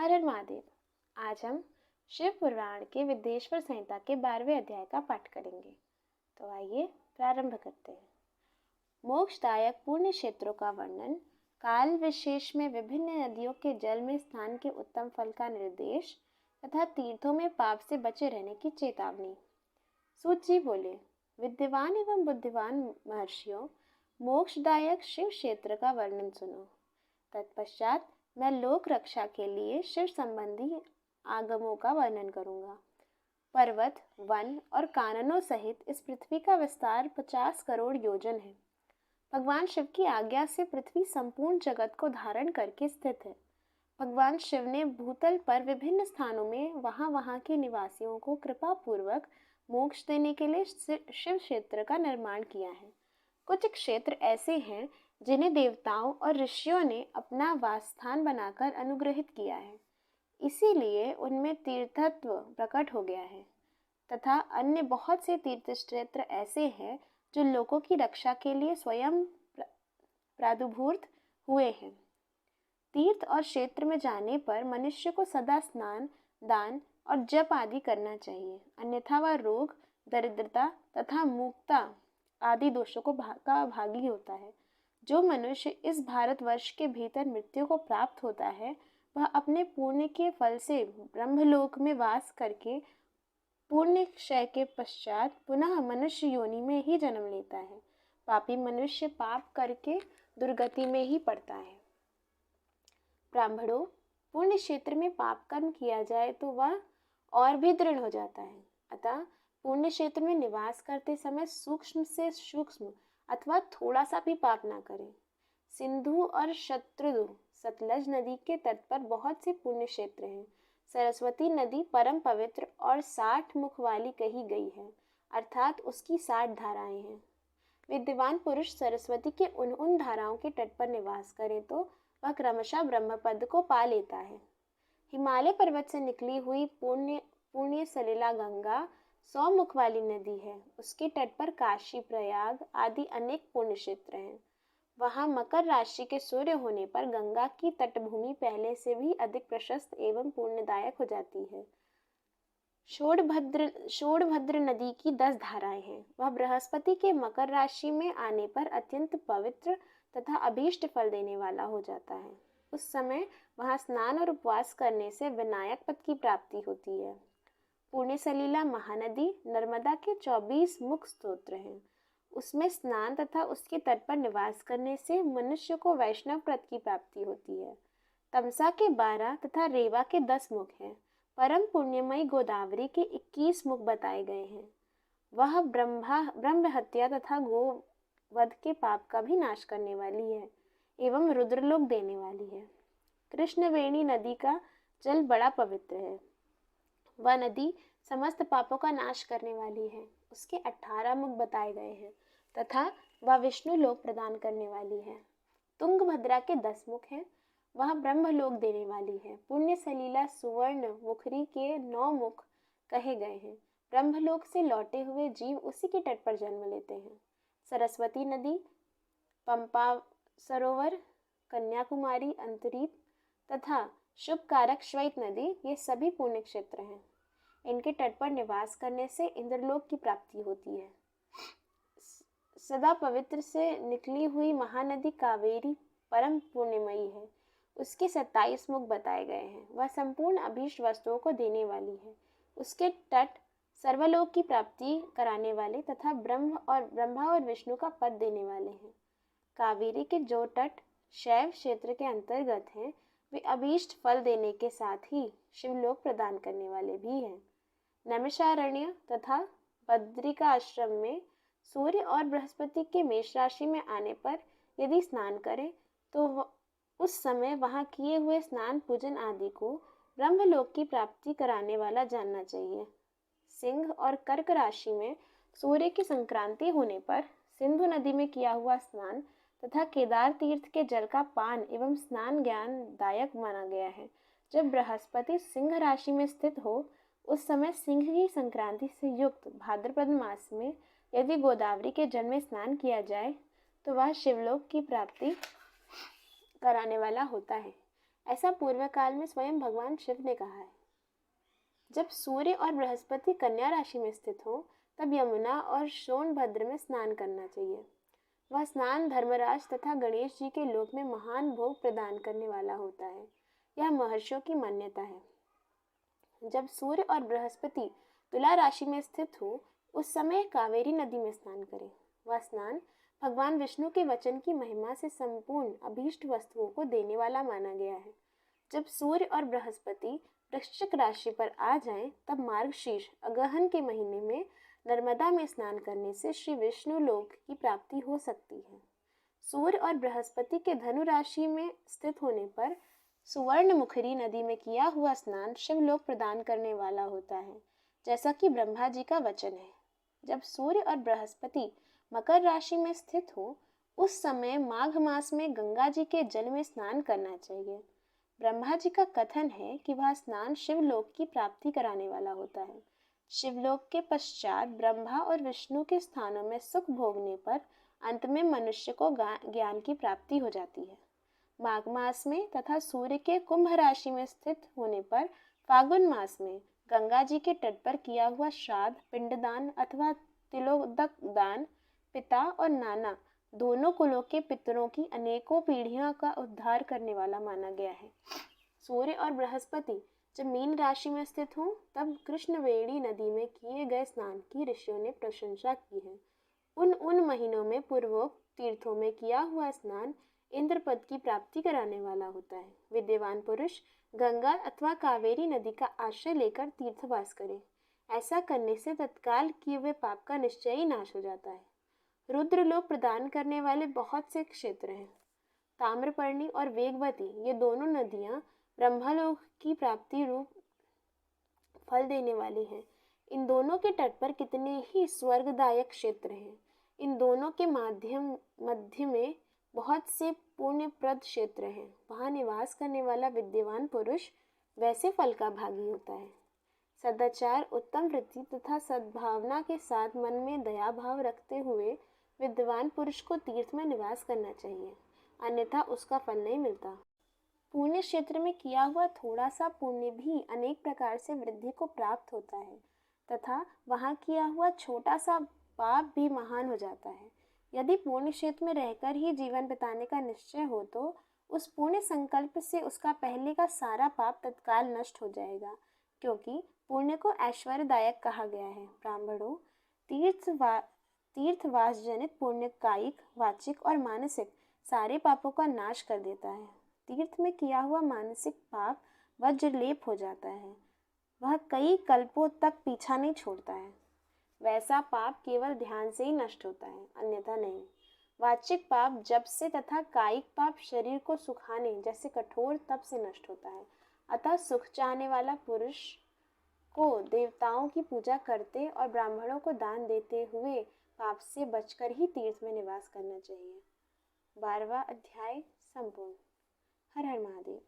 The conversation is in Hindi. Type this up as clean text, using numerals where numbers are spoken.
हर हर महादेव। आज हम शिव पुराण के विद्येश्वर संहिता के 12वें अध्याय का पाठ करेंगे। तो आइए प्रारंभ करते हैं। मोक्षदायक पुण्य क्षेत्रों का वर्णन, काल विशेष में विभिन्न नदियों के जल में स्नान के उत्तम फल का निर्देश तथा तीर्थों में पाप से बचे रहने की चेतावनी। सूत जी बोले, विद्यवान एवं बुद्धिमान महर्षियों, मोक्षदायक शिव क्षेत्र का वर्णन सुनो। तत्पश्चात मैं लोक रक्षा के लिए शिव संबंधी आगमों का वर्णन करूंगा। पर्वत, वन और काननों सहित इस पृथ्वी का विस्तार 50 करोड़ योजन है। भगवान शिव की आज्ञा से पृथ्वी संपूर्ण जगत को धारण करके स्थित है। भगवान शिव ने भूतल पर विभिन्न स्थानों में वहां के निवासियों को कृपा पूर्वक मोक्ष देने के लिए शिव क्षेत्र का निर्माण किया है। कुछ क्षेत्र ऐसे हैं जिन्हें देवताओं और ऋषियों ने अपना वासस्थान बनाकर अनुग्रहित किया है, इसीलिए उनमें तीर्थत्व प्रकट हो गया है। तथा अन्य बहुत से तीर्थ क्षेत्र ऐसे हैं जो लोगों की रक्षा के लिए स्वयं प्रादुर्भूत हुए हैं। तीर्थ और क्षेत्र में जाने पर मनुष्य को सदा स्नान, दान और जप आदि करना चाहिए, अन्यथा वह रोग, दरिद्रता तथा मूकता आदि दोषों का भागी होता है। जो मनुष्य इस भारतवर्ष के भीतर मृत्यु को प्राप्त होता है, वह अपने पुण्य के फल से ब्रह्मलोक में वास करके पुण्य क्षय के पश्चात पुनः मनुष्य योनि में ही जन्म लेता है। पापी मनुष्य पाप करके दुर्गति में ही पड़ता है। ब्राह्मणों, पुण्य क्षेत्र में पाप कर्म किया जाए तो वह और भी दृढ़ हो जाता है। अतः पुण्य क्षेत्र में निवास करते समय सूक्ष्म से सूक्ष्म अथवा थोड़ा सा भी पाप ना करें। सिंधु और शत्रुदु सतलज नदी के तट पर बहुत से पुण्य क्षेत्र हैं। सरस्वती नदी परम पवित्र और 60 मुख वाली कही गई है, अर्थात उसकी 60 धाराएं हैं। विद्वान पुरुष सरस्वती के उन धाराओं के तट पर निवास करे तो वह क्रमशः ब्रह्मपद को पा लेता है। हिमालय पर्वत से निकली हुई पुण्य सलिला गंगा 100 मुख वाली नदी है। उसके तट पर काशी, प्रयाग आदि अनेक पुण्य क्षेत्र हैं। वहां मकर राशि के सूर्य होने पर गंगा की तटभूमि पहले से भी अधिक प्रशस्त एवं पुण्यदायक हो जाती है। शोणभद्र नदी की 10 धाराएं हैं। वह बृहस्पति के मकर राशि में आने पर अत्यंत पवित्र तथा अभीष्ट फल देने वाला हो जाता है। उस समय वहां स्नान और उपवास करने से विनायक पद की प्राप्ति होती है। पुण्य सलिला महानदी नर्मदा के 24 मुख स्तोत्र हैं। उसमें स्नान तथा उसके तट पर निवास करने से मनुष्य को वैष्णव पद की प्राप्ति होती है। तमसा के 12 तथा रेवा के 10 मुख हैं। परम पुण्यमयी गोदावरी के 21 मुख बताए गए हैं। वह ब्रह्म हत्या तथा गोवध के पाप का भी नाश करने वाली है एवं रुद्रलोक देने वाली है। कृष्णवेणी नदी का जल बड़ा पवित्र है। वह नदी समस्त पापों का नाश करने वाली है। उसके 18 मुख बताए गए हैं तथा वह विष्णु लोक प्रदान करने वाली है। तुंगभद्रा के 10 मुख हैं। वह ब्रह्मलोक देने वाली है। पुण्य सलीला सुवर्ण मुखरी के 9 मुख कहे गए हैं। ब्रह्मलोक से लौटे हुए जीव उसी के तट पर जन्म लेते हैं। सरस्वती नदी, पंपा सरोवर, कन्याकुमारी अंतरीप तथा शुभ कारक श्वेत नदी, ये सभी पुण्य क्षेत्र हैं। इनके तट पर निवास करने से इंद्रलोक की प्राप्ति होती है। सदा पवित्र से निकली हुई महानदी कावेरी परम पुण्यमयी है। उसके 27 मुख बताए गए हैं। वह संपूर्ण अभीष्ट वस्तुओं को देने वाली है। उसके तट सर्वलोक की प्राप्ति कराने वाले तथा ब्रह्मा और विष्णु का पद देने वाले हैं। कावेरी के जो तट शैव क्षेत्र के अंतर्गत हैं, वे अभीष्ट फल देने के साथ ही शिवलोक प्रदान करने वाले भी हैं। नैमिषारण्य तथा बद्रिका आश्रम में सूर्य और बृहस्पति के मेष राशि में आने पर यदि स्नान करें तो उस समय वहां किए हुए स्नान पूजन आदि को ब्रह्मलोक की प्राप्ति कराने वाला जानना चाहिए। सिंह और कर्क राशि में सूर्य की संक्रांति होने पर सिंधु नदी में किया हुआ स्नान तथा केदार तीर्थ के जल का पान एवं स्नान ज्ञानदायक माना गया है। जब बृहस्पति सिंह राशि में स्थित हो, उस समय सिंह की संक्रांति से युक्त भाद्रपद मास में यदि गोदावरी के जल में स्नान किया जाए तो वह शिवलोक की प्राप्ति कराने वाला होता है। ऐसा पूर्व काल में स्वयं भगवान शिव ने कहा है। जब सूर्य और बृहस्पति कन्या राशि में स्थित हो तब यमुना और सोनभद्र में स्नान करना चाहिए। वह स्नान धर्मराज तथा गणेश जी के लोक में महान भोग प्रदान करने वाला होता है। यह महर्षियों की मान्यता है। जब सूर्य और बृहस्पति तुला राशि में स्थित हो उस समय कावेरी नदी में स्नान करें। वह स्नान भगवान विष्णु के वचन की महिमा से संपूर्ण अभीष्ट वस्तुओं को देने वाला माना गया है। जब सूर्य और बृहस्पति वृश्चिक राशि पर आ जाएं, तब मार्गशीर्ष अगहन के महीने में नर्मदा में स्नान करने से श्री विष्णु लोक की प्राप्ति हो सकती है। सूर्य और बृहस्पति के धनु राशि में स्थित होने पर सुवर्णमुखरी नदी में किया हुआ स्नान शिवलोक प्रदान करने वाला होता है, जैसा कि ब्रह्मा जी का वचन है। जब सूर्य और बृहस्पति मकर राशि में स्थित हो उस समय माघ मास में गंगा जी के जल में स्नान करना चाहिए। ब्रह्मा जी का कथन है कि वह स्नान शिवलोक की प्राप्ति कराने वाला होता है। शिवलोक के पश्चात ब्रह्मा और विष्णु के स्थानों में सुख भोगने पर अंत में मनुष्य को ज्ञान की प्राप्ति हो जाती है। माघ मास में तथा सूर्य के कुंभ राशि में स्थित होने पर फागुन मास में गंगा जी के तट पर किया हुआ श्राद्ध, पिंडदान अथवा तिलोदक दान पिता और नाना दोनों कुलों के पितरों की अनेकों पीढ़ियों का उद्धार करने वाला माना गया है। सूर्य और बृहस्पति जब मीन राशि में स्थित हों तब कृष्णवेणी नदी में किए गए स्नान की ऋषियों ने प्रशंसा की है। उन महीनों में पूर्वोक्त तीर्थों में किया हुआ स्नान इंद्र पद की प्राप्ति कराने वाला होता है। विद्वान पुरुष गंगा अथवा कावेरी नदी का आश्रय लेकर तीर्थवास करें। ऐसा करने से तत्काल किए हुए पाप का निश्चय ही नाश हो जाता है। रुद्रलोक प्रदान करने वाले बहुत से क्षेत्र हैं। ताम्रपर्णी और वेगवती ये दोनों नदियां ब्रह्मलोक की प्राप्ति रूप फल देने वाली हैं। इन दोनों के तट पर कितने ही स्वर्गदायक क्षेत्र हैं। इन दोनों के मध्य में बहुत से पुण्यप्रद क्षेत्र हैं। वहाँ निवास करने वाला विद्वान पुरुष वैसे फल का भागी होता है। सदाचार, उत्तम वृत्ति तथा सद्भावना के साथ मन में दया भाव रखते हुए विद्वान पुरुष को तीर्थ में निवास करना चाहिए, अन्यथा उसका फल नहीं मिलता। पुण्य क्षेत्र में किया हुआ थोड़ा सा पुण्य भी अनेक प्रकार से वृद्धि को प्राप्त होता है तथा वहाँ किया हुआ छोटा सा पाप भी महान हो जाता है। यदि पुण्य क्षेत्र में रहकर ही जीवन बिताने का निश्चय हो तो उस पुण्य संकल्प से उसका पहले का सारा पाप तत्काल नष्ट हो जाएगा, क्योंकि पुण्य को ऐश्वर्यदायक कहा गया है। ब्राह्मणों, तीर्थवास जनित पुण्य कायिक, वाचिक और मानसिक सारे पापों का नाश कर देता है। तीर्थ में किया हुआ मानसिक पाप वज्रलेप हो जाता है, वह कई कल्पों तक पीछा नहीं छोड़ता है। वैसा पाप केवल ध्यान से ही नष्ट होता है, अन्यथा नहीं। वाचिक पाप जप से तथा कायिक पाप शरीर को सुखाने जैसे कठोर तप से नष्ट होता है। अतः सुख चाहने वाला पुरुष को देवताओं की पूजा करते और ब्राह्मणों को दान देते हुए पाप से बचकर ही तीर्थ में निवास करना चाहिए। 12वां अध्याय संपूर्ण। हर हर महादेव।